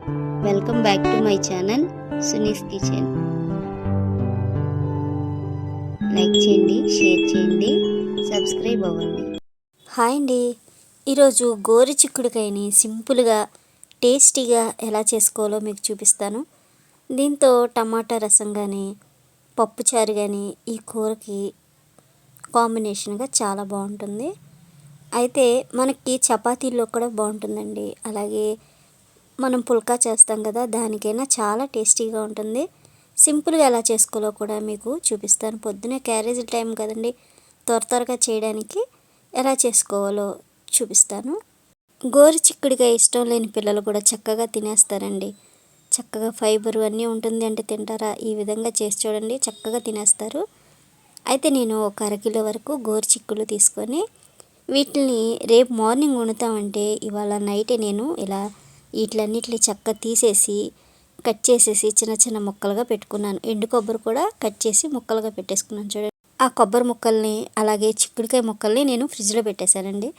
Welcome back to my channel Suni's kitchen. Like చేయండి, share చేయండి, subscribe అవ్వండి. హాయ్ అండి. ఈరోజు గోరు చిక్కుడుకాయని సింపుల్గా టేస్టీగా ఎలా చేసుకోవాలో మీకు చూపిస్తాను. దీంతో టమాటా రసం కానీ పప్పుచారు కానీ ఈ కూరకి కాంబినేషన్గా చాలా బాగుంటుంది. అయితే మనకి చపాతీల్లో కూడా బాగుంటుందండి. అలాగే మనం పుల్కా చేస్తాం కదా, దానికైనా చాలా టేస్టీగా ఉంటుంది. సింపుల్గా ఎలా చేసుకోవాలో కూడా మీకు చూపిస్తాను. పొద్దునే క్యారేజ్ టైం కదండి, త్వరగా చేయడానికి ఎలా చేసుకోవాలో చూపిస్తాను. గోరు చిక్కుడుకాయ ఇష్టం లేని పిల్లలు కూడా చక్కగా తినేస్తారండి. చక్కగా ఫైబర్ అన్నీ ఉంటుంది అంటే తింటారా? ఈ విధంగా చేసి చూడండి, చక్కగా తినేస్తారు. అయితే నేను ఒక అరకిలో వరకు గోరు చిక్కులు తీసుకొని వీటిని రేపు మార్నింగ్ వండుతామంటే ఇవాళ నైటే నేను ఇలా వీటిలన్నిటిని చక్కగా తీసేసి కట్ చేసేసి చిన్న చిన్న ముక్కలుగా పెట్టుకున్నాను. ఎండు కొబ్బరి కూడా కట్ చేసి ముక్కలుగా పెట్టేసుకున్నాను. చూడండి, ఆ కొబ్బరి ముక్కల్ని అలాగే చిక్కుడుకాయ ముక్కల్ని నేను ఫ్రిడ్జ్లో పెట్టేశానండి.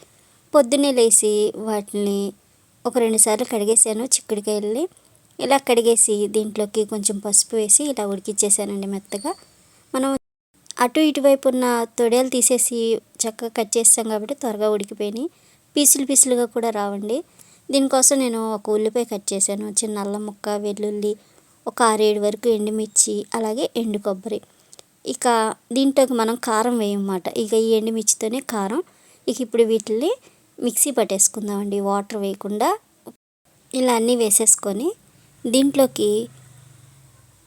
పొద్దున్నే లేచి వాటిని ఒక 2 సార్లు కడిగేసాను. చిక్కుడుకాయల్ని ఇలా కడిగేసి దీంట్లోకి కొంచెం పసుపు వేసి ఇలా ఉడికిచ్చేసానండి మెత్తగా. మనం అటు ఇటువైపు ఉన్న తొడేలు తీసేసి చక్కగా కట్ చేస్తాం కాబట్టి త్వరగా ఉడికిపోయినాయి. పీసులుగా కూడా రావండి. దీనికోసం నేను ఒక ఉల్లిపాయ కట్ చేశాను, చిన్న అల్లం ముక్క, వెల్లుల్లి, ఒక 6-7 వరకు ఎండుమిర్చి, అలాగే ఎండు కొబ్బరి. ఇక దీంట్లోకి మనం కారం వేయమాట. ఇక ఈ ఎండుమిర్చితోనే కారం. ఇక ఇప్పుడు వీటిని మిక్సీ పట్టేసుకుందామండి, వాటర్ వేయకుండా. ఇలా అన్నీ వేసేసుకొని దీంట్లోకి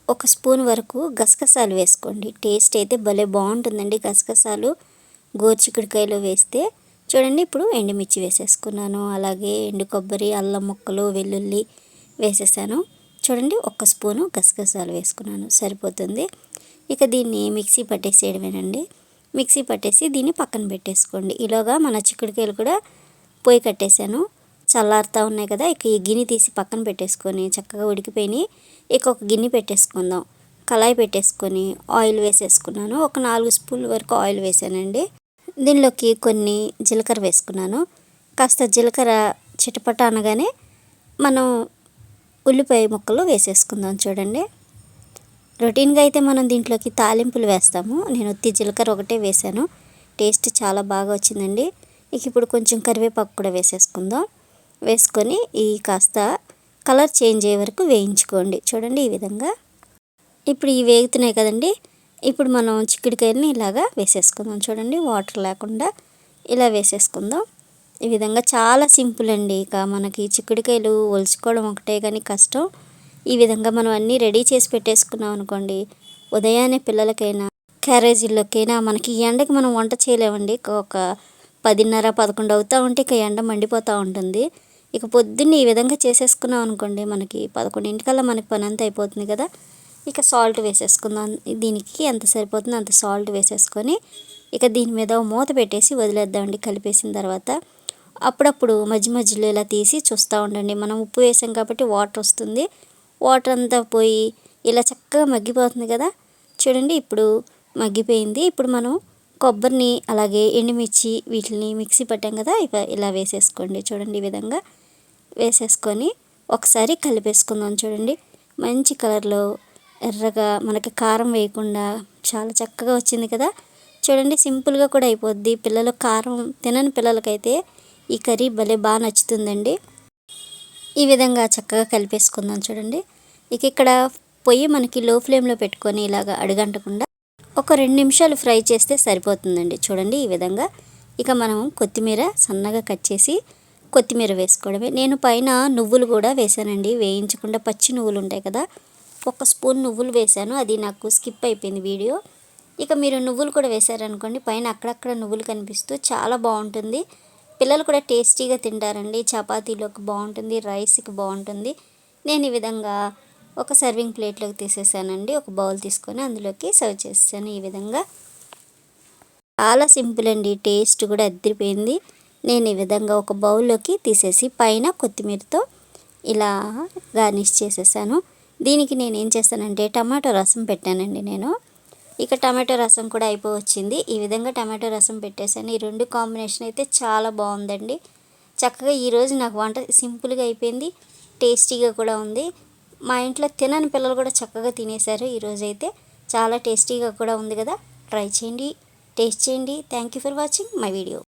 ఒక స్పూన్ వరకు గసగసాలు వేసుకోండి. టేస్ట్ అయితే భలే బాగుంటుందండి గసగసాలు గోరుచిక్కుడుకాయలో వేస్తే. చూడండి, ఇప్పుడు ఎండుమిర్చి వేసేసుకున్నాను, అలాగే ఎండు కొబ్బరి, అల్లం ముక్కలు, వెల్లుల్లి వేసేసాను. చూడండి, ఒక స్పూను గసగసాలు వేసుకున్నాను, సరిపోతుంది. ఇక దీన్ని మిక్సీ పట్టేసేయడమేనండి. మిక్సీ పట్టేసి దీన్ని పక్కన పెట్టేసుకోండి. ఈలోగా మన చిక్కుడుకాయలు కూడా పొయ్యి కట్టేశాను, చల్లారుతూ ఉన్నాయి కదా. ఇక ఈ గిన్నె తీసి పక్కన పెట్టేసుకొని చక్కగా ఉడికిపోయి ఇక ఒక గిన్నె పెట్టేసుకుందాం. కళాయి పెట్టేసుకొని ఆయిల్ వేసేసుకున్నాను. ఒక 4 స్పూన్ల వరకు ఆయిల్ వేసానండి. దీనిలోకి కొన్ని జీలకర్ర వేసుకున్నాను. కాస్త జీలకర్ర చిటపట అనగానే మనం ఉల్లిపాయ ముక్కలు వేసేసుకుందాం. చూడండి, రొటీన్గా అయితే మనం దీంట్లోకి తాలింపులు వేస్తాము. నేను ఉత్తి జీలకర్ర ఒకటే వేసాను, టేస్ట్ చాలా బాగా వచ్చిందండి. ఇక ఇప్పుడు కొంచెం కరివేపాకు కూడా వేసేసుకుందాం. వేసుకొని ఈ కాస్త కలర్ చేంజ్ అయ్యే వరకు వేయించుకోండి. చూడండి, ఈ విధంగా. ఇప్పుడు ఇవి వేగుతున్నాయి కదండి. ఇప్పుడు మనం చిక్కుడుకాయలని ఇలాగా వేసేసుకుందాం. చూడండి, వాటర్ లేకుండా ఇలా వేసేసుకుందాం. ఈ విధంగా చాలా సింపుల్ అండి. ఇక మనకి చిక్కుడుకాయలు ఒలుచుకోవడం ఒకటే కానీ కష్టం. ఈ విధంగా మనం అన్నీ రెడీ చేసి పెట్టేసుకున్నాం అనుకోండి, ఉదయాన్నే పిల్లలకైనా క్యారేజీల్లోకైనా మనకి ఈ ఎండకి మనం వంట చేయలేమండి. ఒక 10:30-11 అవుతూ ఉంటే ఇక ఎండ మండిపోతూ ఉంటుంది. ఇక పొద్దున్నే ఈ విధంగా చేసేసుకున్నాం అనుకోండి, మనకి 11 మనకి పని అంతా అయిపోతుంది కదా. ఇక సాల్ట్ వేసేసుకుందాం. దీనికి ఎంత సరిపోతుందో అంత సాల్ట్ వేసేసుకొని ఇక దీని మీద మూత పెట్టేసి వదిలేద్దామండి. కలిపేసిన తర్వాత అప్పుడప్పుడు మధ్యలో ఇలా తీసి చూస్తూ ఉండండి. మనం ఉప్పు వేసాం కాబట్టి వాటర్ వస్తుంది, వాటర్ అంతా పోయి ఇలా చక్కగా మగ్గిపోతుంది కదా. చూడండి, ఇప్పుడు మగ్గిపోయింది. ఇప్పుడు మనం కొబ్బరిని అలాగే ఎండుమిర్చి వీటిని మిక్సీ పట్టాం కదా, ఇలా వేసేసుకోండి. చూడండి, ఈ విధంగా వేసేసుకొని ఒకసారి కలిపేసుకుందాం. చూడండి, మంచి కలర్లో ఎర్రగా మనకి కారం వేయకుండా చాలా చక్కగా వచ్చింది కదా. చూడండి, సింపుల్గా కూడా అయిపోద్ది. పిల్లలు కారం తినని పిల్లలకైతే ఈ కర్రీ భలే బాగా నచ్చుతుందండి. ఈ విధంగా చక్కగా కలిపేసుకుందాం. చూడండి, ఇక ఇక్కడ పొయ్యి మనకి లో ఫ్లేమ్లో పెట్టుకొని ఇలాగ అడుగంటకుండా ఒక 2 నిమిషాలు ఫ్రై చేస్తే సరిపోతుందండి. చూడండి, ఈ విధంగా. ఇక మనం కొత్తిమీర సన్నగా కట్ చేసి కొత్తిమీర వేసుకోవడమే. నేను పైన నువ్వులు కూడా వేసానండి, వేయించకుండా పచ్చి నువ్వులు ఉంటాయి కదా, 1 స్పూన్ నువ్వులు వేసాను. అది నాకు స్కిప్ అయిపోయింది వీడియో. ఇక మీరు నువ్వులు కూడా వేసారనుకోండి, పైన అక్కడక్కడ నువ్వులు కనిపిస్తూ చాలా బాగుంటుంది. పిల్లలు కూడా టేస్టీగా తింటారండి. చపాతీలోకి బాగుంటుంది, రైస్కి బాగుంటుంది. నేను ఈ విధంగా ఒక సర్వింగ్ ప్లేట్లోకి తీసేసానండి. ఒక బౌల్ తీసుకొని అందులోకి సర్వ్ చేసాను. ఈ విధంగా చాలా సింపుల్ అండి, టేస్ట్ కూడా అదిరిపోయింది. నేను ఈ విధంగా ఒక బౌల్లోకి తీసేసి పైన కొత్తిమీరతో ఇలా గార్నిష్ చేసేసాను. దీనికి నేను ఏం చేస్తానంటే టమాటో రసం పెట్టానండి నేను. ఇక టమాటో రసం కూడా అయిపోవచ్చింది. ఈ విధంగా టమాటో రసం పెట్టేశాను. ఈ 2 కాంబినేషన్ అయితే చాలా బాగుందండి. చక్కగా ఈరోజు నాకు వంట సింపుల్గా అయిపోయింది. టేస్టీగా కూడా ఉంది. మా ఇంట్లో తినని పిల్లలు కూడా చక్కగా తినేశారు ఈరోజైతే. చాలా టేస్టీగా కూడా ఉంది కదా, ట్రై చేయండి, టేస్ట్ చేయండి. Thank you for watching my video.